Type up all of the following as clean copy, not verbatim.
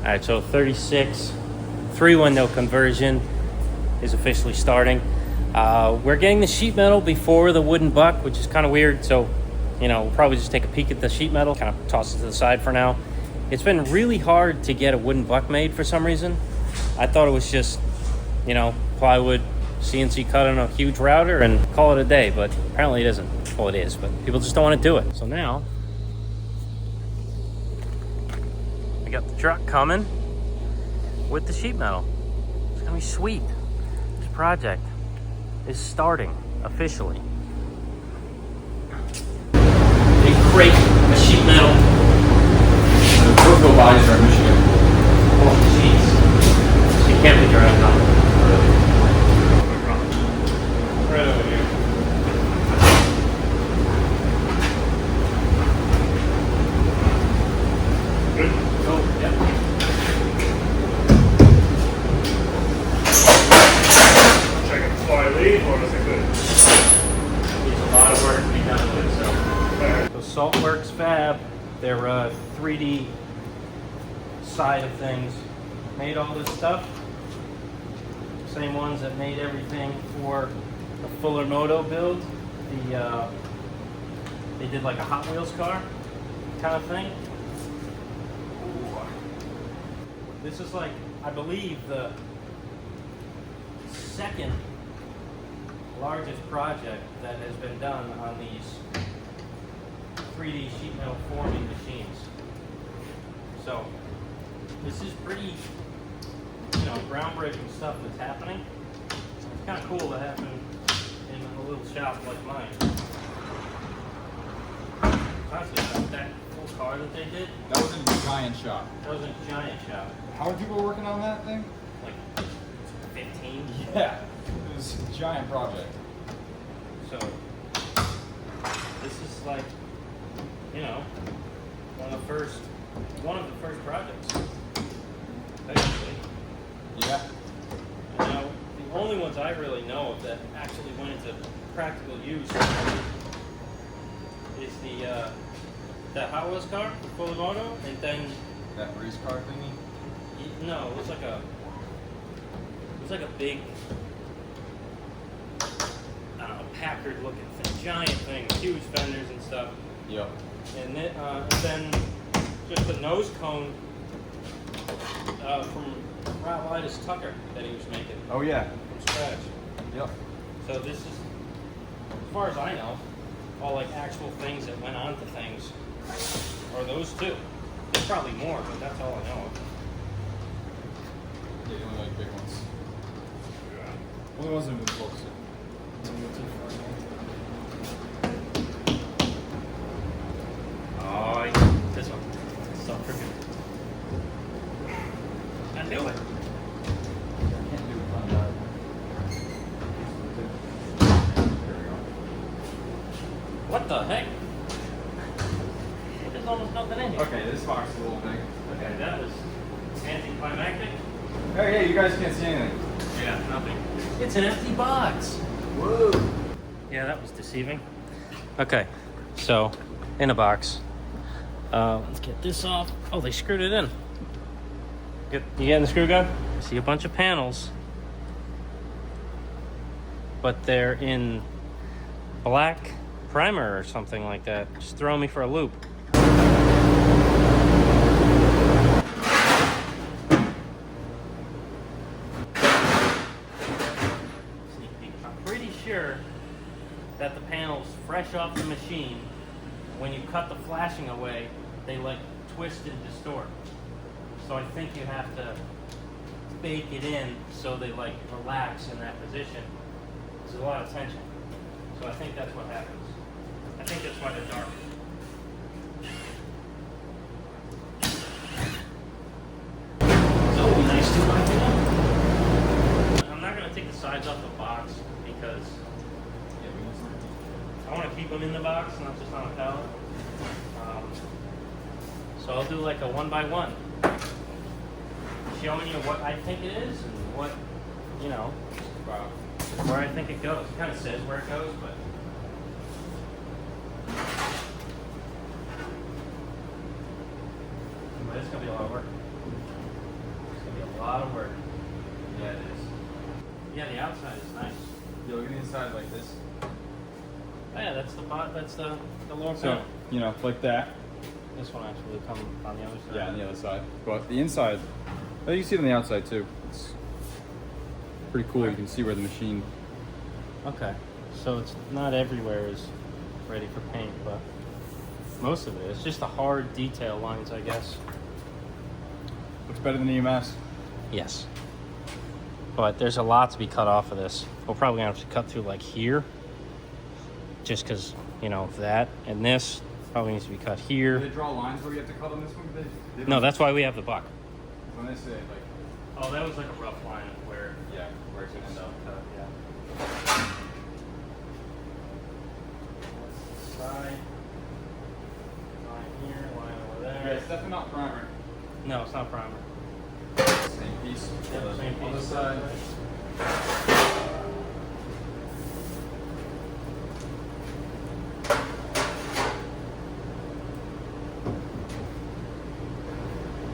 All right, so 36, 3-window conversion is officially starting. We're getting the sheet metal before the wooden buck, which is kind of weird. So, we'll probably just take a peek at the sheet metal, kind of toss it to the side for now. It's been really hard to get a wooden buck made for some reason. I thought it was just, plywood, CNC cut on a huge router and call it a day, but apparently it isn't. Well, it is, but people just don't want to do it. So now, we got the truck coming with the sheet metal. It's gonna be sweet. This project is starting officially. Big crate of sheet metal. Brookville bodies are in Michigan. Oh, jeez. So you can't be driving on it. Right over here. Good? Oh, yeah. Check it slightly, or is it good? Needs a lot of work to be done with it, so. So Saltworks Fab, their 3D side of things, made all this stuff. Same ones that made everything for the Fuller Moto build. They did like a Hot Wheels car kind of thing. Ooh. This is like, I believe, the second largest project that has been done on these 3D sheet metal forming machines. So this is pretty, groundbreaking stuff that's happening. It's kind of cool to happen in a little shop like mine. Honestly, that full car that they did, That was in a giant shop. that was a giant shop. How many people were working on that thing? Like 15. Yeah. It was a giant project. So this is like, one of the first projects. Basically. Yeah. The only ones I really know of that actually went into practical use is that Hot Wheels car, the Fuller Moto, and then That race car thingy? no, it was like a big, I don't know, Packard looking thing, giant thing, huge fenders and stuff. Yep. And then just the nose cone from Rallitis Tucker that he was making Oh yeah. from scratch. Yep. So this is, as far as I know, all like actual things that went onto things, or those two. There's probably more, but that's all I know of. Yeah, the only like big ones. Only ones that have been focusing. Oh, this one. So freaking. I knew it. Can't do it on that. There we go. What the heck? There's almost nothing in here. Okay, this box is a little big. Okay, that was anticlimactic. Hey, yeah, you guys can't see anything. Yeah, nothing. It's an empty box. Whoa. Yeah, that was deceiving. Okay, so in a box. Let's get this off. Oh, they screwed it in. You getting the screw gun? I see a bunch of panels, but they're in black primer or something like that. Just throw me for a loop. Sneak peek. I'm pretty sure that the panels fresh off the machine, when you cut the flashing away, they like twist and distort. So I think you have to bake it in so they like relax in that position. There's a lot of tension. So I think that's what happens. I think that's why they're dark. So it'll be nice to wipe it up. I'm not going to take the sides off the box because I want to keep them in the box, not just on a pallet. So I'll do like a 1x1, showing you what I think it is and what, where I think it goes. It kind of says where it goes, but it's gonna be a lot of work. lot of work. Yeah, it is. Yeah, the outside is nice. You look at the inside like this. Oh, yeah, that's the bot. That's the lower So, panel. you know, like that. This one actually come on the other side. Yeah, on the other side. But the inside, oh, you can see it on the outside too. It's pretty cool. You can see where the machine. Okay, so it's not everywhere is ready for paint, but most of it. It's just the hard detail lines, I guess. Looks better than EMS. Yes. But there's a lot to be cut off of this. We're probably gonna have to cut through like here. Just because, you know, that and this probably needs to be cut Do here. they draw lines where you have to cut on this one? They No, that's why we have the buck. when they say like, Oh, that was like a rough line of where yeah, where it's gonna end up. yeah. Side. Line here, line over Yeah, there. it's definitely not primer. No, it's not primer. Same piece. Yeah, same On piece. this side.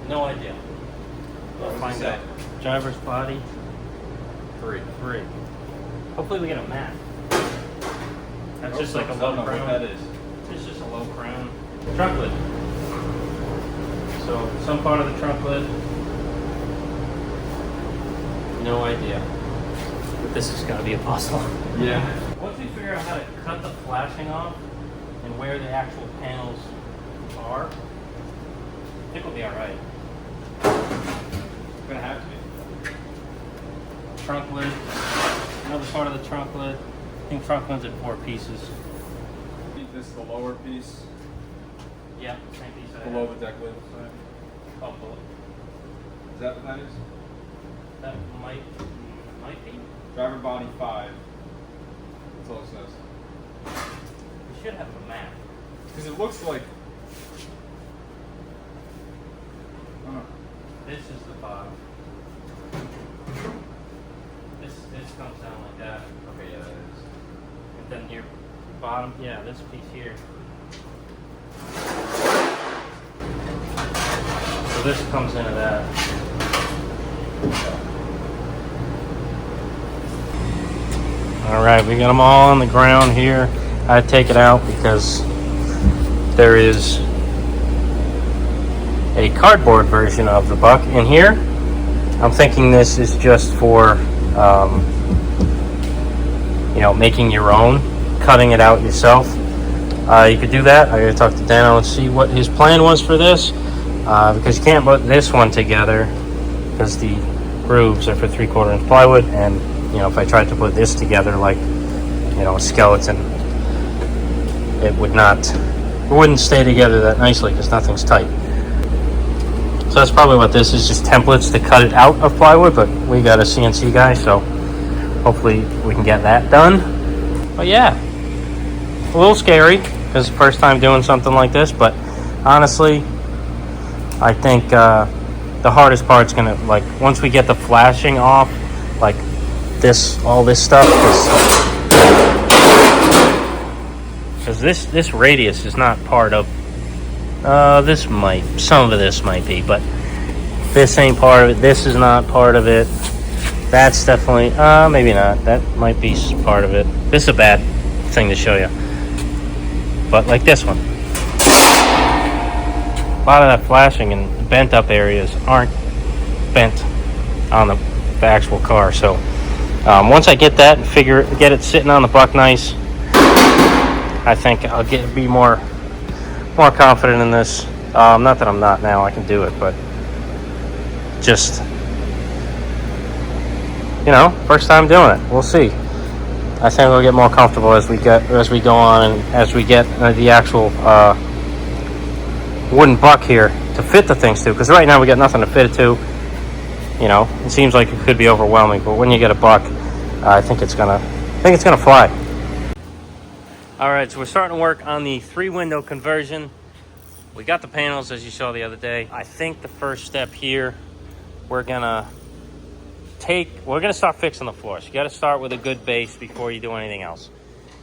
No idea. We'll What find does it out. Driver's body, 3. 3. Hopefully we get a mat. That's just like a I low don't know what crown. that is. It's just a low crown trunk lid. So some part of the trunk lid. No idea. But this is gonna be a puzzle. Yeah. Once we figure out how to cut the flashing off and where the actual panels are, I think we'll be alright. Gonna have to be. Trunk lid, another part of the trunk lid. I think trunk lid's in 4 pieces. This is the lower piece Yeah, same piece. below the deck lid. Oh, below. Is that what that is? That might be. Driver body 5. That's all it says. We should have a map. Because it looks like. This is the bottom. This comes down like that. Okay, yeah, that is. And then your bottom, yeah, this piece here. So this comes into that. All right, we got them all on the ground here. I take it out because there is a cardboard version of the buck in here. I'm thinking this is just for, you know, making your own, cutting it out yourself. You could do that. I gotta talk to Dano and see what his plan was for this, because you can't put this one together because the grooves are for 3/4 inch plywood, and you know, if I tried to put this together like, you know, a skeleton, it wouldn't stay together that nicely because nothing's tight. So that's probably what this is, just templates to cut it out of plywood, but we got a CNC guy, so hopefully we can get that done. But yeah, a little scary because it's the first time doing something like this, but honestly, I think the hardest part's gonna, like, once we get the flashing off, like this, all this stuff, because this radius is not part of, some of this might be, but this ain't part of it. This is not part of it. That's definitely, maybe not. That might be part of it. This is a bad thing to show you. But like this one. A lot of that flashing and bent up areas aren't bent on the actual car. So once I get that and get it sitting on the buck nice, I think I'll be more confident in this. Not that I'm not now, I can do it, but just, you know, first time doing it. We'll see. I think we'll get more comfortable as we go on, and as we get the actual wooden buck here to fit the things to. Because right now we got nothing to fit it to. You know, it seems like it could be overwhelming, but when you get a buck, I think it's gonna fly. All right, so we're starting to work on the 3-window conversion. We got the panels as you saw the other day. I think the first step here, we're gonna start fixing the floors. You gotta start with a good base before you do anything else.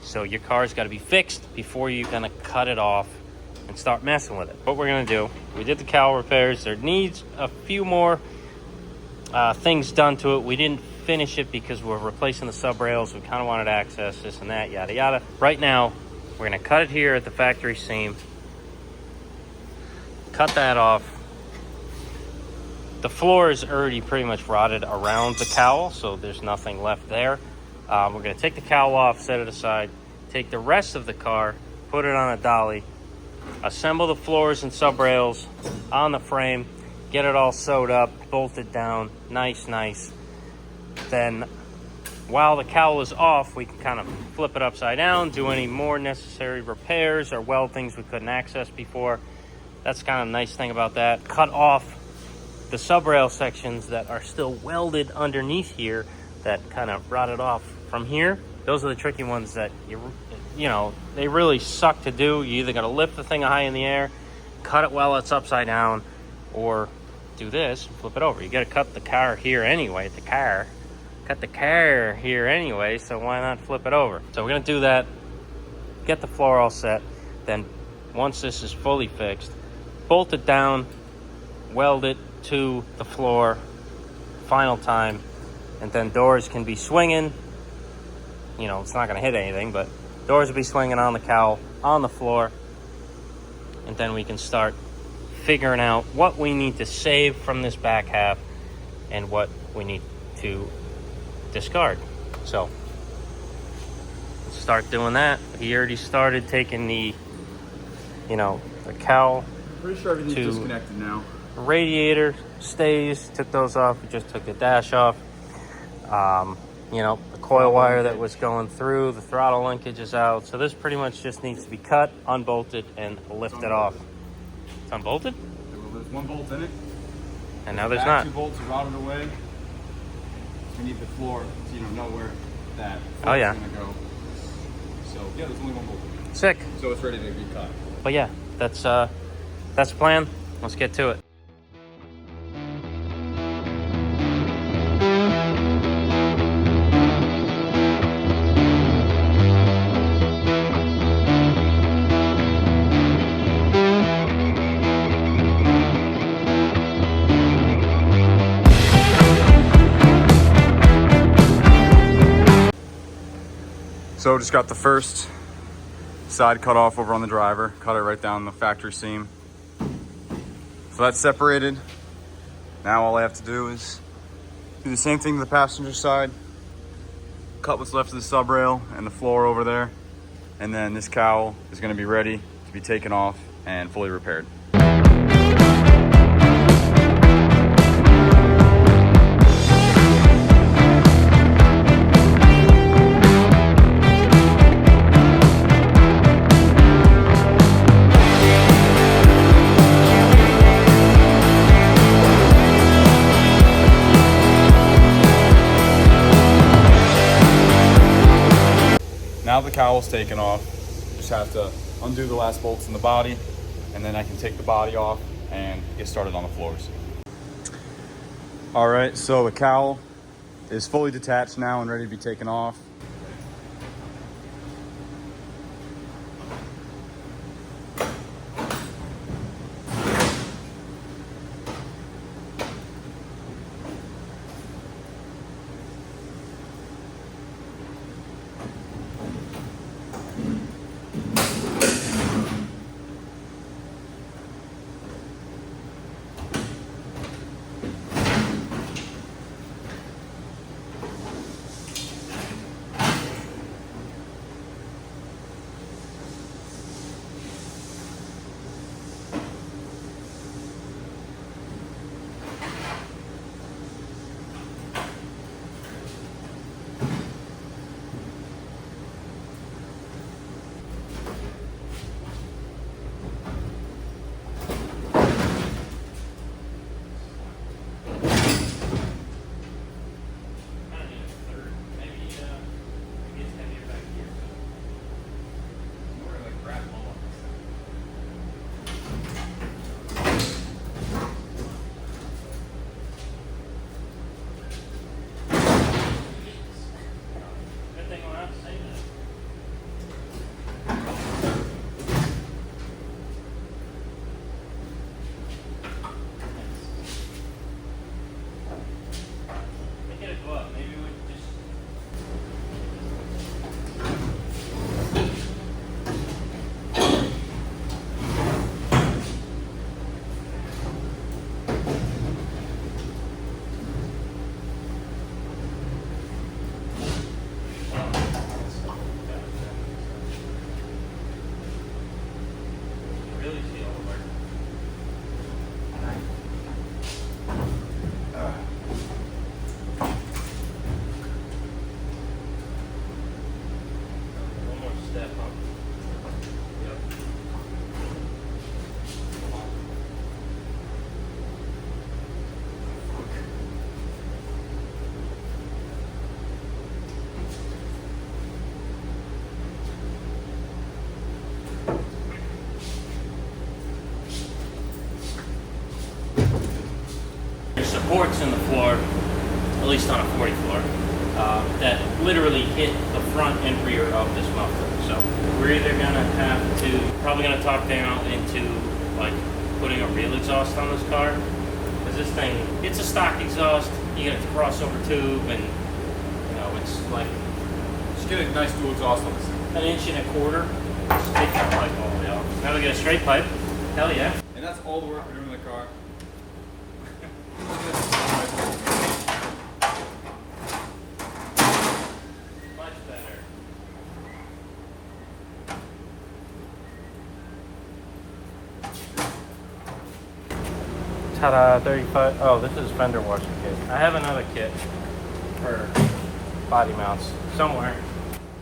So your car's gotta be fixed before you're gonna cut it off and start messing with it. What we're gonna do, we did the cowl repairs. There needs a few more things done to it. We didn't finish it because we're replacing the sub rails. We kind of wanted access, this and that, yada yada. Right now, we're gonna cut it here at the factory seam. Cut that off. The floor is already pretty much rotted around the cowl, so there's nothing left there. We're gonna take the cowl off, set it aside, take the rest of the car, put it on a dolly, assemble the floors and sub rails on the frame, get it all sewed up, bolted down, nice. Then while the cowl is off, we can kind of flip it upside down, do any more necessary repairs or weld things we couldn't access before. That's kind of a nice thing about that. Cut off the sub rail sections that are still welded underneath here that kind of rotted off from here. Those are the tricky ones that you know, they really suck to do. You either got to lift the thing high in the air, cut it while it's upside down, or do this and flip it over. You got to cut the car here anyway. Cut the car here anyway, so why not flip it over? So we're gonna do that, get the floor all set, then once this is fully fixed, bolt it down, weld it to the floor, final time, and then doors can be swinging. You know, it's not gonna hit anything, but doors will be swinging on the cowl, on the floor, and then we can start figuring out what we need to save from this back half and what we need to discard. So let's start doing that. He already started taking the, you know, the cowl. Pretty sure everything's disconnected now. Radiator stays, took those off. We just took the dash off. You know, the coil wire that was going through, the throttle linkage is out. So this pretty much just needs to be cut, unbolted, and lifted off. It's unbolted? There's one bolt in it. And now there's not. 2 bolts are rotted away. We need the floor so you know where that Oh, yeah. is going to go. So yeah, there's only one bolt. Sick. So it's ready to be cut. But yeah, that's the plan. Let's get to it. So just got the first side cut off over on the driver, cut it right down the factory seam. So that's separated. Now all I have to do is do the same thing to the passenger side, cut what's left of the sub rail and the floor over there, and then this cowl is going to be ready to be taken off and fully repaired. Now the cowl's taken off, just have to undo the last bolts in the body, and then I can take the body off and get started on the floors. All right, so the cowl is fully detached now and ready to be taken off. supports in the floor, at least on a 40 floor, that literally hit the front and rear of this muffler. So we're either gonna have to, probably gonna talk down into like putting a real exhaust on this car. Because this thing, it's a stock exhaust, you get a crossover tube, and you know, it's like, Just get a nice dual exhaust on this thing. an inch and a quarter. Just take that pipe all the way off. Now we get a straight pipe. Hell yeah. And that's all the work we're doing in the car. Much better. Ta-da, 35. Oh, this is fender washer kit. I have another kit for body mounts somewhere.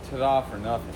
Ta-da for nothing.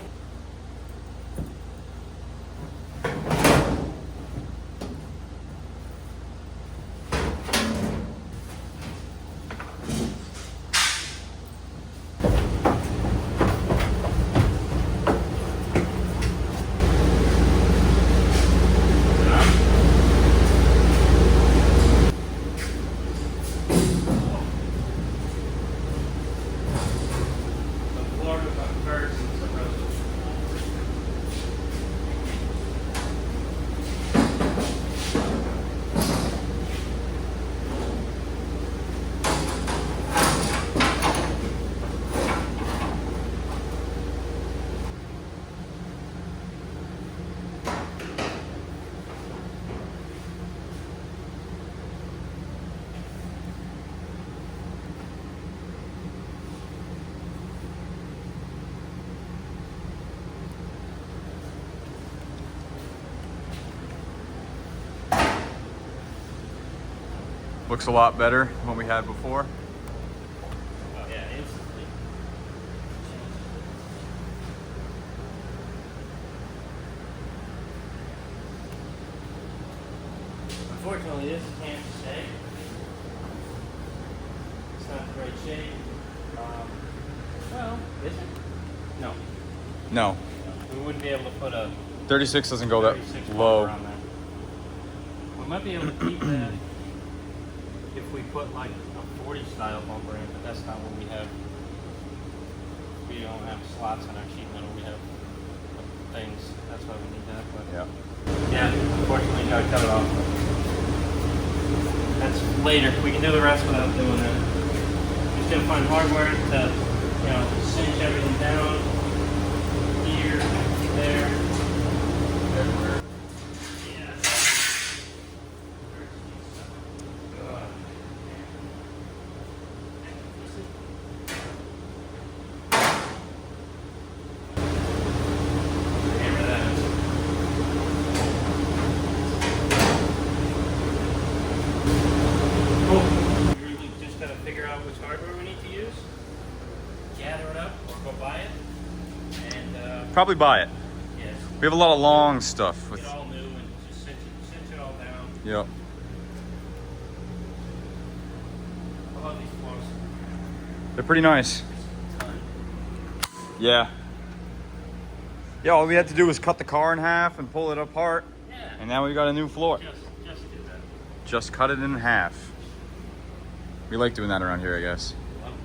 Looks a lot better than what we had before. Oh yeah, instantly. Unfortunately, this can't stay. It's not the right shape. Well, is it? No. No, We wouldn't be able to put a 36 doesn't go that 36 low. bumper on that. We might be able to keep that if we put like a 40 style bumper in, but that's not what we have. We don't have slots in our sheet metal. We have things. That's why we need that. But Yeah. yeah, unfortunately, you gotta cut it off. That's later. We can do the rest without doing that. Just gonna find hardware to, you know, cinch everything down. Here, there, everywhere. Yeah. Hammer that. Oh, we really just gotta figure out which hardware we need to use, gather it up, or go buy it, and Probably buy it. yes, We have a lot of long stuff. get all new and just cinch it all down. Yep. I love these floors. They're pretty nice. Yeah. Yeah, all we had to do was cut the car in half and pull it apart, Yeah, and now we got a new floor. just do that. Just cut it in half. We like doing that around here, I guess. Love it.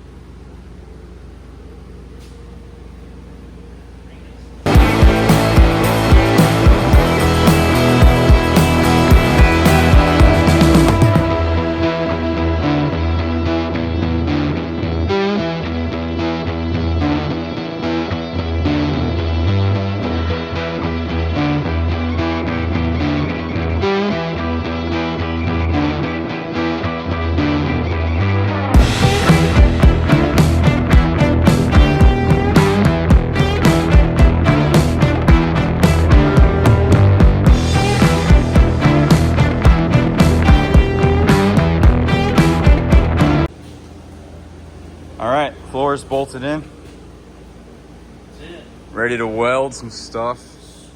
All right, floor's bolted in. That's it. Ready to weld some stuff.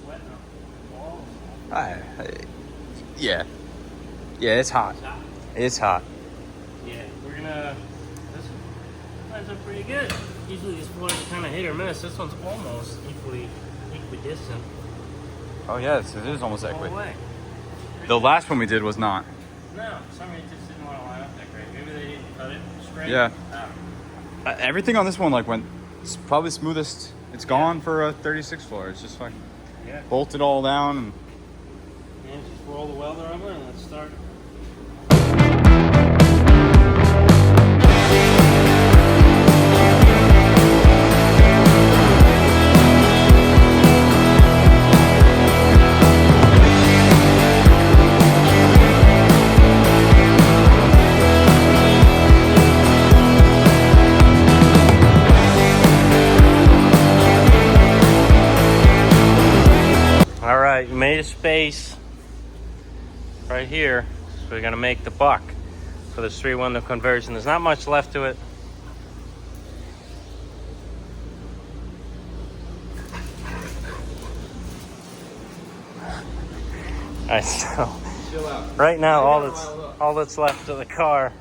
Sweating on the walls. Yeah. Yeah, it's hot. It's hot. It's hot. Yeah, we're gonna. This lines up pretty good. Usually these floors are kind of hit or miss. This one's almost equidistant Oh, yes, it is almost all equid. the way. The last one we did was not. No, for some reason it just didn't want to line up that great. We crate? Yeah. Everything on this one like went probably smoothest. It's gone for a 36 floor. It's just like bolted all down and just roll the welder over and let's start. All right, we made a space right here. So we're gonna make the buck for this 3-window conversion. There's not much left to it. All right, so right now all that's left of the car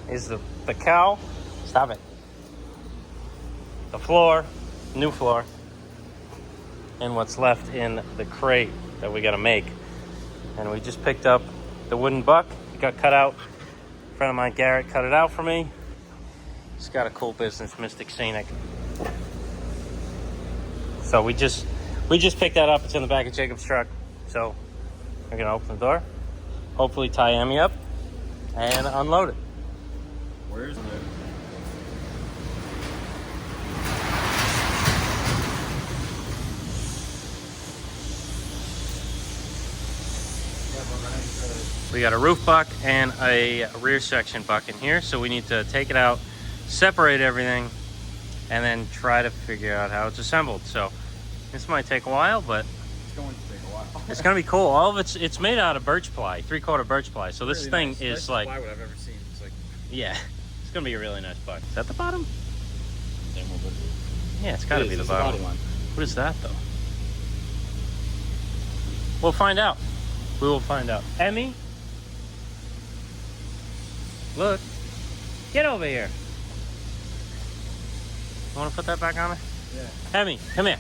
is the cowl. Stop it. The floor, new floor, and what's left in the crate that we got to make. And we just picked up the wooden buck. It got cut out. A friend of mine, Garrett, cut it out for me. It's got a cool business, Mystic Scenic. So we just picked that up. It's in the back of Jacob's truck. So we're gonna open the door, hopefully tie Emmy up, and unload it. where's the We got a roof buck and a rear section buck in here, so we need to take it out, separate everything, and then try to figure out how it's assembled. So this might take a while, but it's going to take a while. it's gonna be cool. All of it's made out of birch ply, 3/4 birch ply. So this Really thing nice. is Nicest like, plywood I've ever seen. It's like yeah, it's gonna be a really nice buck. Is that the bottom? Yeah, it's gotta be the bottom. What is that though? We'll find out. We will find out. Emmy, look, get over here. You want to put that back on her? Yeah. Emmy, come here.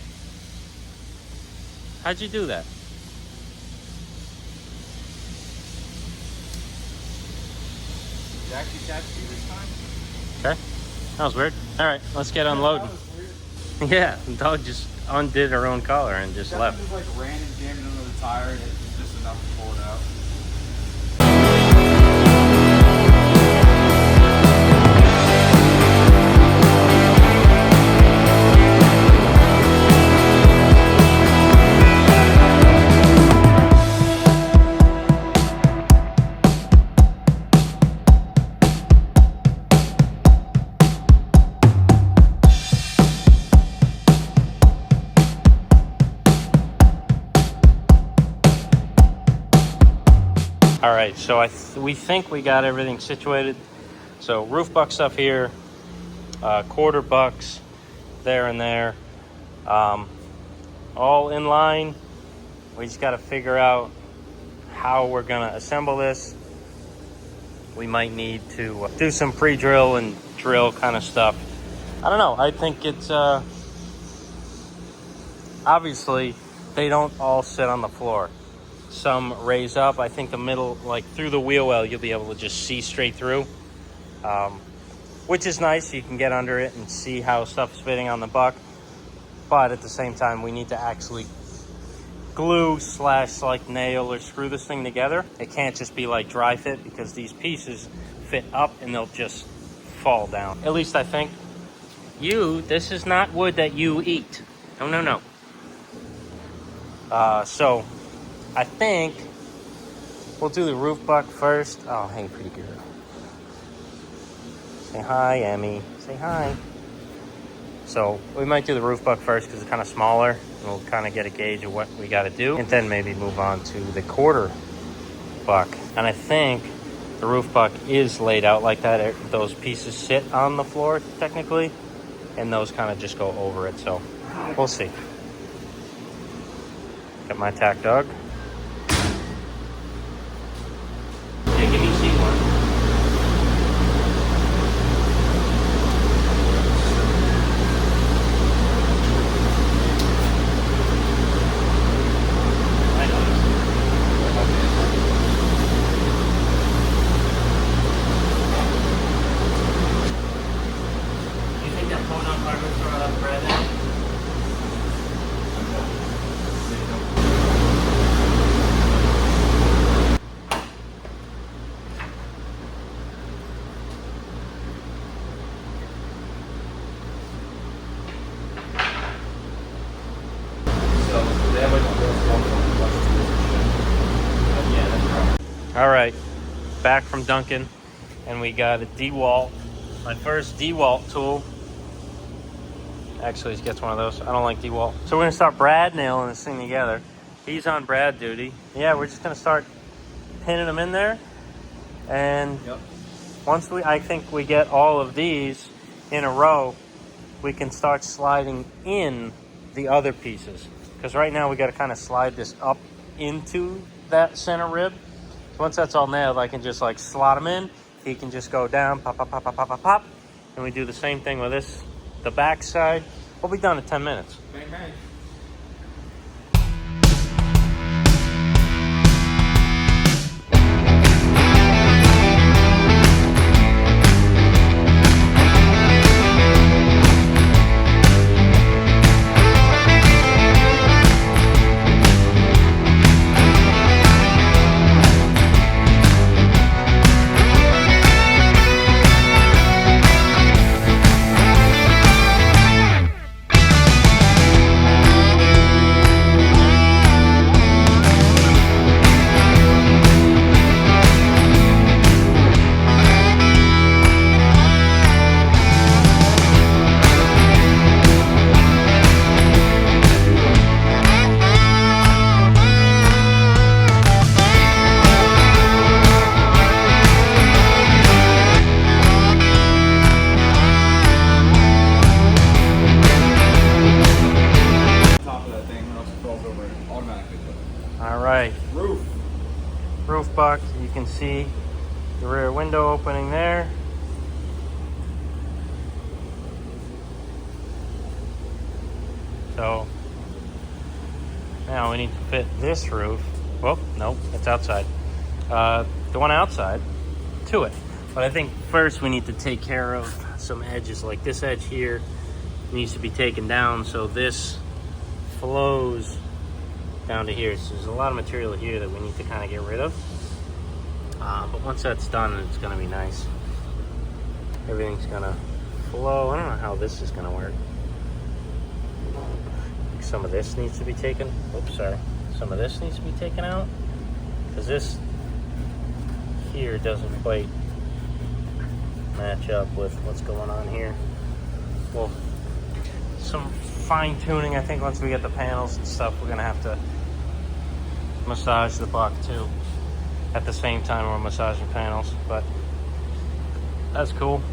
How'd you do that? Did you actually catch you this time? Okay, that was weird. All right, let's get unloading. That was weird. Yeah, the dog just undid her own collar and just That left. just like ran and jammed under the tire and it was just enough to pull it out. All right, so we think we got everything situated. So roof buck stuff here, quarter bucks there and there, all in line. We just got to figure out how we're gonna assemble this. We might need to do some pre-drill and drill kind of stuff. I don't know. I think it's obviously they don't all sit on the floor. Some raise up. I think the middle, like through the wheel well, you'll be able to just see straight through, which is nice. You can get under it and see how stuff's fitting on the buck. But at the same time, we need to actually glue / like nail or screw this thing together. It can't just be like dry fit because these pieces fit up and they'll just fall down. At least I think. This is not wood that you eat. No. So I think we'll do the roof buck first. Oh, hey, pretty girl. Say hi, Emmy. Say hi. So we might do the roof buck first because it's kind of smaller. And we'll kind of get a gauge of what we got to do. And then maybe move on to the quarter buck. And I think the roof buck is laid out like that. Those pieces sit on the floor, technically. And those kind of just go over it. So we'll see. Got my attack dog. Yeah, give me C1. All right, back from Duncan, and we got a DeWalt. My first DeWalt tool. Actually, he gets one of those. I don't like DeWalt. So we're gonna start Brad nailing this thing together. He's on Brad duty. Yeah, we're just gonna start pinning them in there. And once I think we get all of these in a row, we can start sliding in the other pieces. Because right now we gotta kind of slide this up into that center rib. So once that's all nailed, I can just like slot them in. He can just go down, pop, pop, pop, pop, pop, pop, pop. And we do the same thing with this. The back side, we'll be done in 10 minutes. Bang, bang. Roof box, you can see the rear window opening there. So now we need to fit this roof. Well, nope, it's outside. The one outside to it. But I think first we need to take care of some edges. Like this edge here needs to be taken down so this flows down to here. So there's a lot of material here that we need to kind of get rid of. But once that's done, it's going to be nice. Everything's going to flow. I don't know how this is going to work. Some of this needs to be taken. Oops, sorry. Some of this needs to be taken out because this here doesn't quite match up with what's going on here. Well, some fine tuning. I think once we get the panels and stuff, we're going to have to massage the buck too at the same time we're massaging panels, but that's cool.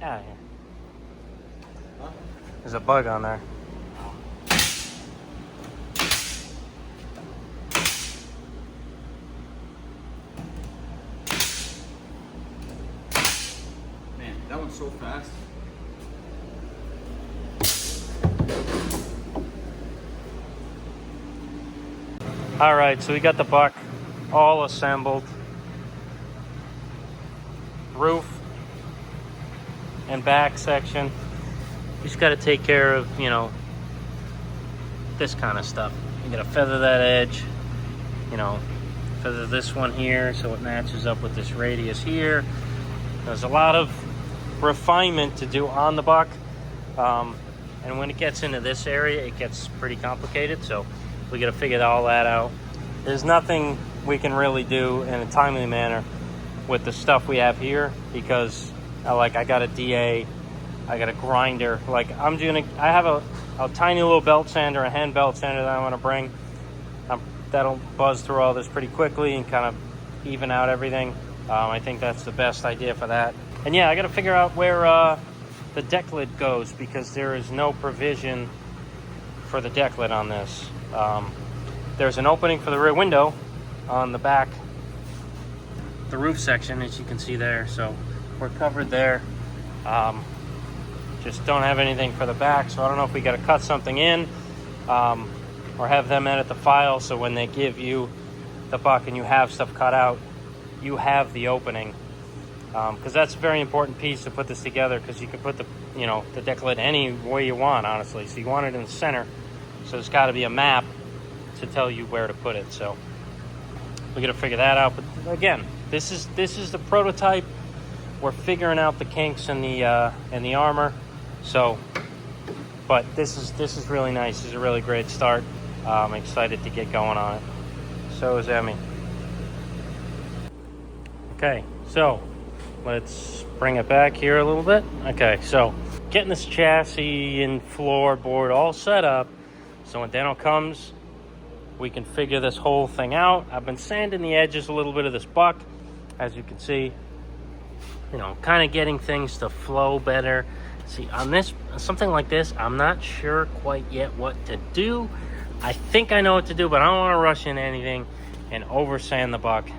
Yeah. There's a bug on there. Man, that one's so fast. All right, so we got the buck all assembled. Roof and back section. You just got to take care of, you know, this kind of stuff. You got to feather that edge, you know, feather this one here so it matches up with this radius here. There's a lot of refinement to do on the buck. And when it gets into this area, it gets pretty complicated. So we got to figure all that out. There's nothing we can really do in a timely manner with the stuff we have here because I got a DA, I got a grinder. Like I have a tiny little belt sander, a hand belt sander that I want to bring. That'll buzz through all this pretty quickly and kind of even out everything. I think that's the best idea for that. And yeah, I got to figure out where the deck lid goes because there is no provision for the deck lid on this. There's an opening for the rear window on the back, the roof section, as you can see there. So we're covered there. Just don't have anything for the back. So I don't know if we got to cut something in or have them edit the file. So when they give you the buck and you have stuff cut out, you have the opening. Because that's a very important piece to put this together because you can put the deck lid any way you want, honestly. So you want it in the center. So there's got to be a map to tell you where to put it. So we got to figure that out. But again, this is the prototype. We're figuring out the kinks in the armor. So, but this is really nice. This is a really great start. I'm excited to get going on it. So is Emmy. Okay, so let's bring it back here a little bit. Okay, so getting this chassis and floorboard all set up so when Dano comes, we can figure this whole thing out. I've been sanding the edges a little bit of this buck, as you can see. You know, kind of getting things to flow better. See, on this, something like this, I'm not sure quite yet what to do. I think I know what to do, but I don't want to rush into anything and over sand the buck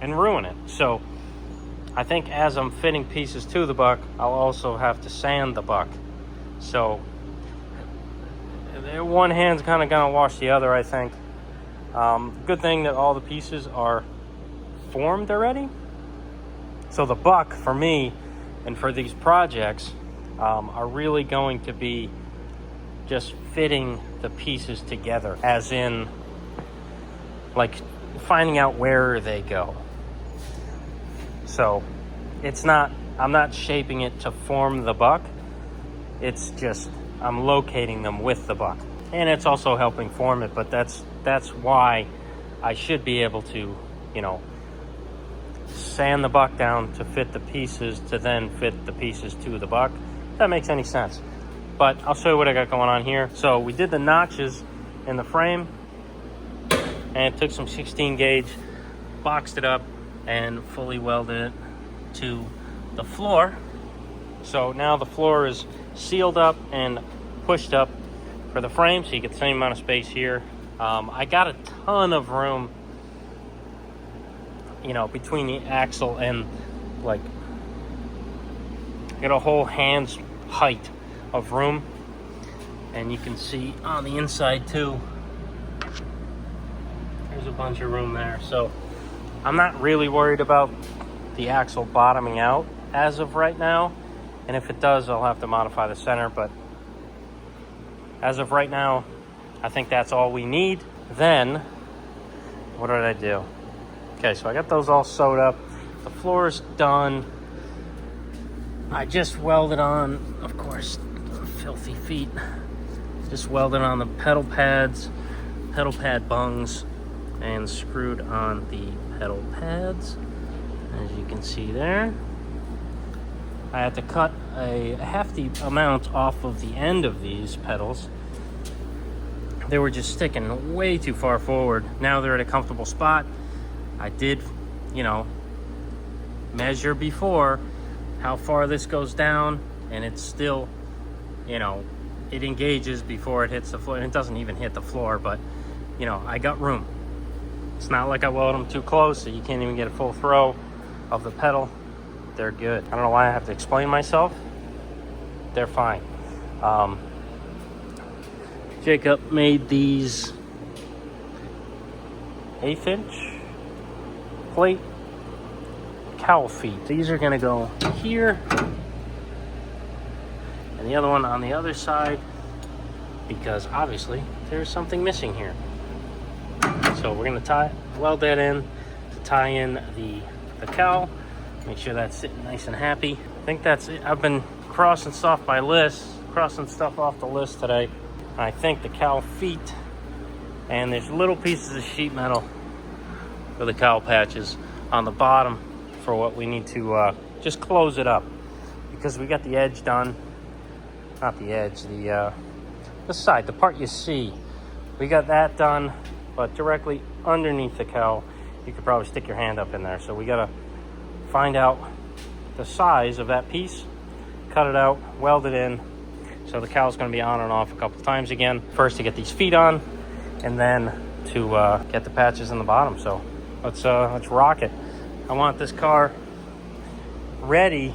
and ruin it. So I think as I'm fitting pieces to the buck, I'll also have to sand the buck. So one hand's kind of gonna wash the other, I think. Good thing that all the pieces are formed already. So the buck for me and for these projects are really going to be just fitting the pieces together, as in like finding out where they go. So I'm not shaping it to form the buck. It's just I'm locating them with the buck. And it's also helping form it, but that's why I should be able to, you know, sand the buck down to fit the pieces to then fit the pieces to the buck. If that makes any sense. But I'll show you what I got going on here. So we did the notches in the frame and took some 16 gauge, boxed it up and fully welded it to the floor. So now the floor is sealed up and pushed up for the frame, so you get the same amount of space here. I got a ton of room, you know, between the axle and like, I got a whole hand's height of room, and you can see on the inside too, there's a bunch of room there. So I'm not really worried about the axle bottoming out as of right now, and if it does, I'll have to modify the center, but as of right now, I think that's all we need. Then, what did I do? Okay, so I got those all sewed up. The floor is done. I just welded on, of course, filthy feet. Just welded on the pedal pads, pedal pad bungs, and screwed on the pedal pads, as you can see there. I had to cut a hefty amount off of the end of these pedals. They were just sticking way too far forward. Now they're at a comfortable spot. I did, you know, measure before, how far this goes down, and it's still, you know, it engages before it hits the floor, and it doesn't even hit the floor, but you know, I got room. It's not like I weld them too close so you can't even get a full throw of the pedal. They're good. I don't know why I have to explain myself. They're fine. Jacob made these 1/8 inch plate cowl feet. These are gonna go here, and the other one on the other side, because obviously there's something missing here. So we're gonna weld that in to tie in the cowl. Make sure that's sitting nice and happy. I think that's it. I've been crossing stuff off the list today. I think the cowl feet, and there's little pieces of sheet metal for the cowl patches on the bottom for what we need to just close it up, because we got the edge done. Not the edge, the side, the part you see. We got that done, but directly underneath the cowl, you could probably stick your hand up in there. So we gotta find out the size of that piece, cut it out, weld it in. So the cowl's gonna be on and off a couple times again. First to get these feet on, and then to get the patches in the bottom. So let's rock it. I want this car ready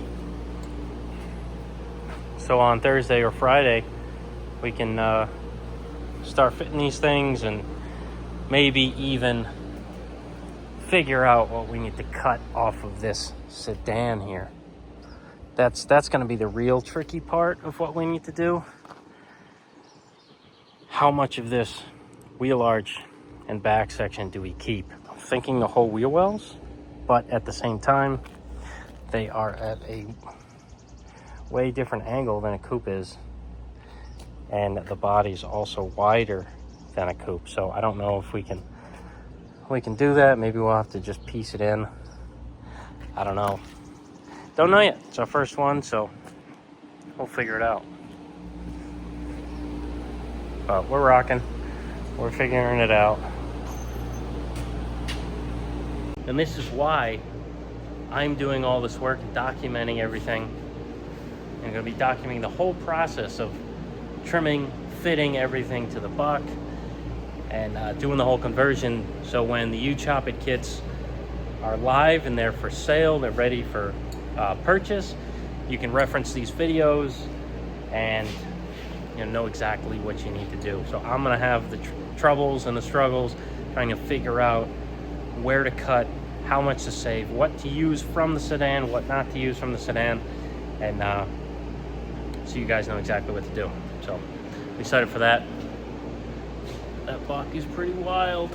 so on Thursday or Friday we can start fitting these things, and maybe even figure out what we need to cut off of this sedan here. That's going to be the real tricky part of what we need to do. How much of this wheel arch and back section do we keep? I'm thinking the whole wheel wells, but at the same time, they are at a way different angle than a coupe is, and the body's also wider than a coupe. So I don't know if we can do that. Maybe we'll have to just piece it in. I don't know. Don't know yet. It's our first one, so we'll figure it out. But we're rocking. We're figuring it out. And this is why I'm doing all this work and documenting everything. I'm going to be documenting the whole process of trimming, fitting everything to the buck, and doing the whole conversion. So when the You Chop It kits are live and they're for sale, they're ready for purchase, you can reference these videos and know exactly what you need to do. So I'm going to have the troubles and the struggles trying to figure out where to cut, how much to save, what to use from the sedan, what not to use from the sedan, and so you guys know exactly what to do. So I'm excited for that. That buck is pretty wild.